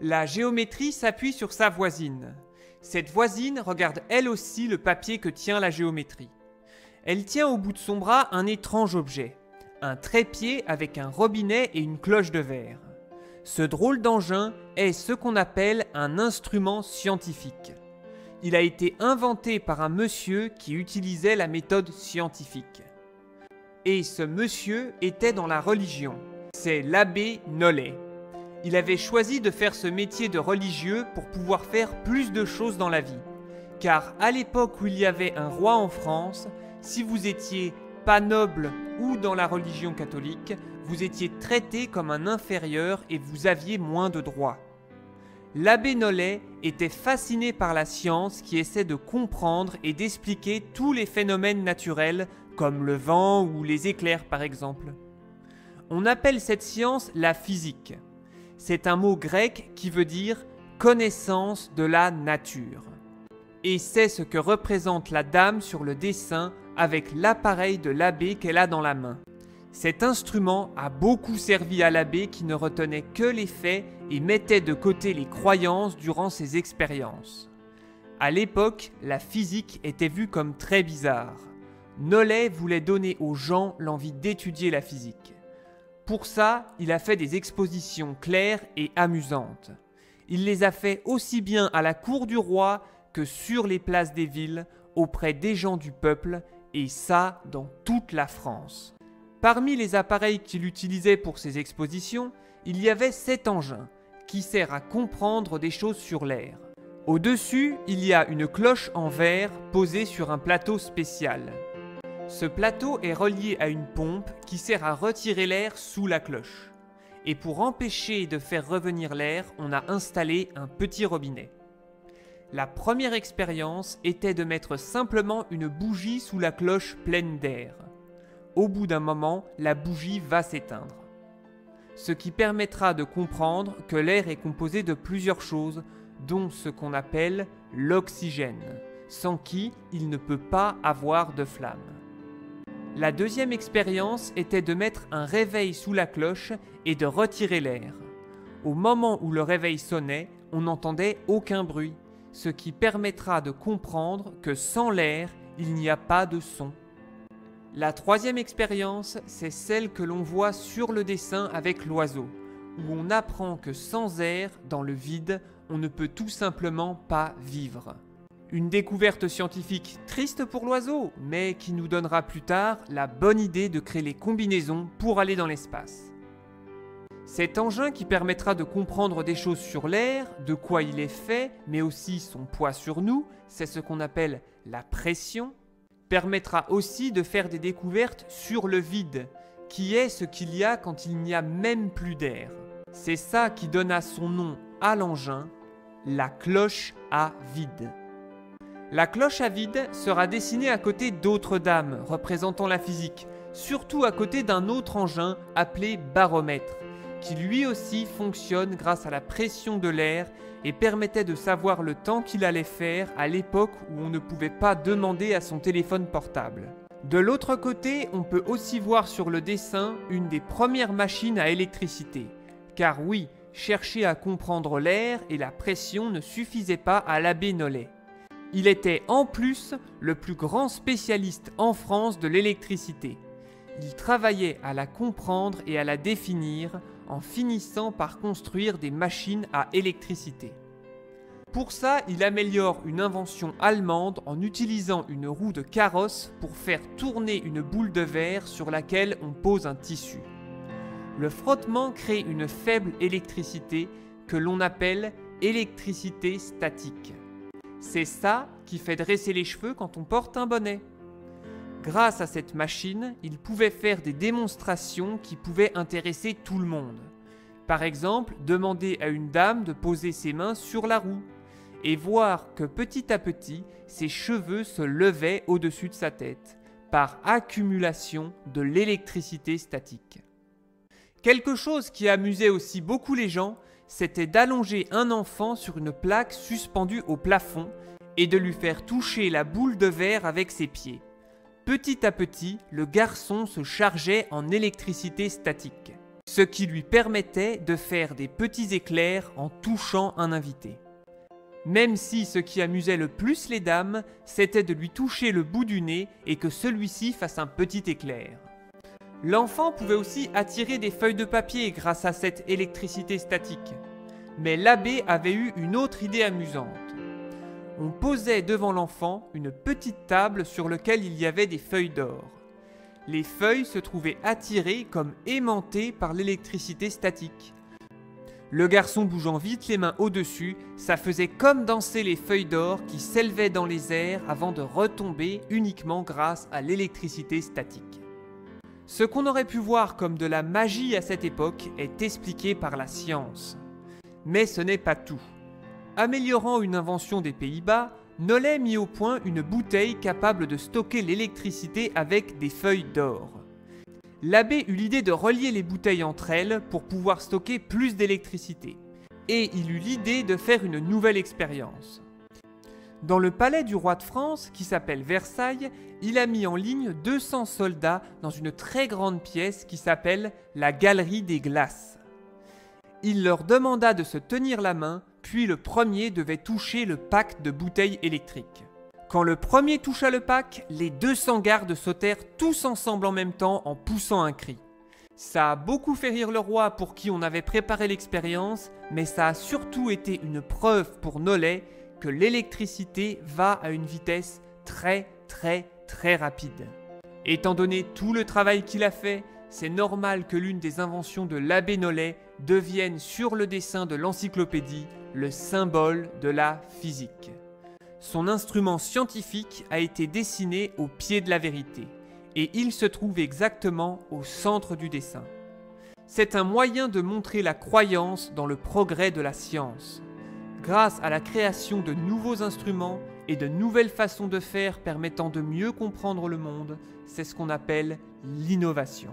La géométrie s'appuie sur sa voisine. Cette voisine regarde elle aussi le papier que tient la géométrie. Elle tient au bout de son bras un étrange objet, un trépied avec un robinet et une cloche de verre. Ce drôle d'engin est ce qu'on appelle un instrument scientifique. Il a été inventé par un monsieur qui utilisait la méthode scientifique. Et ce monsieur était dans la religion. C'est l'abbé Nollet. Il avait choisi de faire ce métier de religieux pour pouvoir faire plus de choses dans la vie. Car à l'époque où il y avait un roi en France, si vous étiez pas noble ou dans la religion catholique, vous étiez traité comme un inférieur et vous aviez moins de droits. L'abbé Nollet était fasciné par la science qui essaie de comprendre et d'expliquer tous les phénomènes naturels comme le vent ou les éclairs par exemple. On appelle cette science la physique. C'est un mot grec qui veut dire « connaissance de la nature ». Et c'est ce que représente la dame sur le dessin avec l'appareil de l'abbé qu'elle a dans la main. Cet instrument a beaucoup servi à l'abbé qui ne retenait que les faits et mettait de côté les croyances durant ses expériences. À l'époque, la physique était vue comme très bizarre. Nollet voulait donner aux gens l'envie d'étudier la physique. Pour ça, il a fait des expositions claires et amusantes. Il les a fait aussi bien à la cour du roi que sur les places des villes, auprès des gens du peuple, et ça dans toute la France. Parmi les appareils qu'il utilisait pour ses expositions, il y avait cet engin, qui sert à comprendre des choses sur l'air. Au-dessus, il y a une cloche en verre posée sur un plateau spécial. Ce plateau est relié à une pompe qui sert à retirer l'air sous la cloche. Et pour empêcher de faire revenir l'air, on a installé un petit robinet. La première expérience était de mettre simplement une bougie sous la cloche pleine d'air. Au bout d'un moment, la bougie va s'éteindre. Ce qui permettra de comprendre que l'air est composé de plusieurs choses, dont ce qu'on appelle l'oxygène, sans qui il ne peut pas avoir de flamme. La deuxième expérience était de mettre un réveil sous la cloche et de retirer l'air. Au moment où le réveil sonnait, on n'entendait aucun bruit, ce qui permettra de comprendre que sans l'air, il n'y a pas de son. La troisième expérience, c'est celle que l'on voit sur le dessin avec l'oiseau, où on apprend que sans air, dans le vide, on ne peut tout simplement pas vivre. Une découverte scientifique triste pour l'oiseau, mais qui nous donnera plus tard la bonne idée de créer les combinaisons pour aller dans l'espace. Cet engin qui permettra de comprendre des choses sur l'air, de quoi il est fait, mais aussi son poids sur nous, c'est ce qu'on appelle la pression, permettra aussi de faire des découvertes sur le vide, qui est ce qu'il y a quand il n'y a même plus d'air. C'est ça qui donna son nom à l'engin, la cloche à vide. La cloche à vide sera dessinée à côté d'autres dames représentant la physique, surtout à côté d'un autre engin appelé baromètre, qui lui aussi fonctionne grâce à la pression de l'air et permettait de savoir le temps qu'il allait faire à l'époque où on ne pouvait pas demander à son téléphone portable. De l'autre côté, on peut aussi voir sur le dessin une des premières machines à électricité. Car oui, chercher à comprendre l'air et la pression ne suffisait pas à l'abbé Nollet. Il était en plus le plus grand spécialiste en France de l'électricité. Il travaillait à la comprendre et à la définir en finissant par construire des machines à électricité. Pour ça, il améliore une invention allemande en utilisant une roue de carrosse pour faire tourner une boule de verre sur laquelle on pose un tissu. Le frottement crée une faible électricité que l'on appelle électricité statique. C'est ça qui fait dresser les cheveux quand on porte un bonnet. Grâce à cette machine, il pouvait faire des démonstrations qui pouvaient intéresser tout le monde. Par exemple, demander à une dame de poser ses mains sur la roue et voir que petit à petit, ses cheveux se levaient au-dessus de sa tête par accumulation de l'électricité statique. Quelque chose qui amusait aussi beaucoup les gens, c'était d'allonger un enfant sur une plaque suspendue au plafond et de lui faire toucher la boule de verre avec ses pieds. Petit à petit, le garçon se chargeait en électricité statique. ce qui lui permettait de faire des petits éclairs en touchant un invité. Même si ce qui amusait le plus les dames, c'était de lui toucher le bout du nez et que celui-ci fasse un petit éclair. L'enfant pouvait aussi attirer des feuilles de papier grâce à cette électricité statique. Mais l'abbé avait eu une autre idée amusante. On posait devant l'enfant une petite table sur laquelle il y avait des feuilles d'or. Les feuilles se trouvaient attirées comme aimantées par l'électricité statique. Le garçon bougeant vite les mains au-dessus, ça faisait comme danser les feuilles d'or qui s'élevaient dans les airs avant de retomber uniquement grâce à l'électricité statique. Ce qu'on aurait pu voir comme de la magie à cette époque est expliqué par la science. Mais ce n'est pas tout. Améliorant une invention des Pays-Bas, Nollet mit au point une bouteille capable de stocker l'électricité avec des feuilles d'or. L'abbé eut l'idée de relier les bouteilles entre elles pour pouvoir stocker plus d'électricité. Et il eut l'idée de faire une nouvelle expérience. Dans le palais du roi de France, qui s'appelle Versailles, il a mis en ligne 200 soldats dans une très grande pièce qui s'appelle la Galerie des Glaces. Il leur demanda de se tenir la main, puis le premier devait toucher le pack de bouteilles électriques. Quand le premier toucha le pack, les 200 gardes sautèrent tous ensemble en même temps en poussant un cri. Ça a beaucoup fait rire le roi pour qui on avait préparé l'expérience, mais ça a surtout été une preuve pour Nollet que l'électricité va à une vitesse très rapide. Étant donné tout le travail qu'il a fait, c'est normal que l'une des inventions de l'abbé Nollet devienne sur le dessin de l'encyclopédie le symbole de la physique. Son instrument scientifique a été dessiné au pied de la vérité, et il se trouve exactement au centre du dessin. C'est un moyen de montrer la croyance dans le progrès de la science. Grâce à la création de nouveaux instruments et de nouvelles façons de faire permettant de mieux comprendre le monde, c'est ce qu'on appelle l'innovation.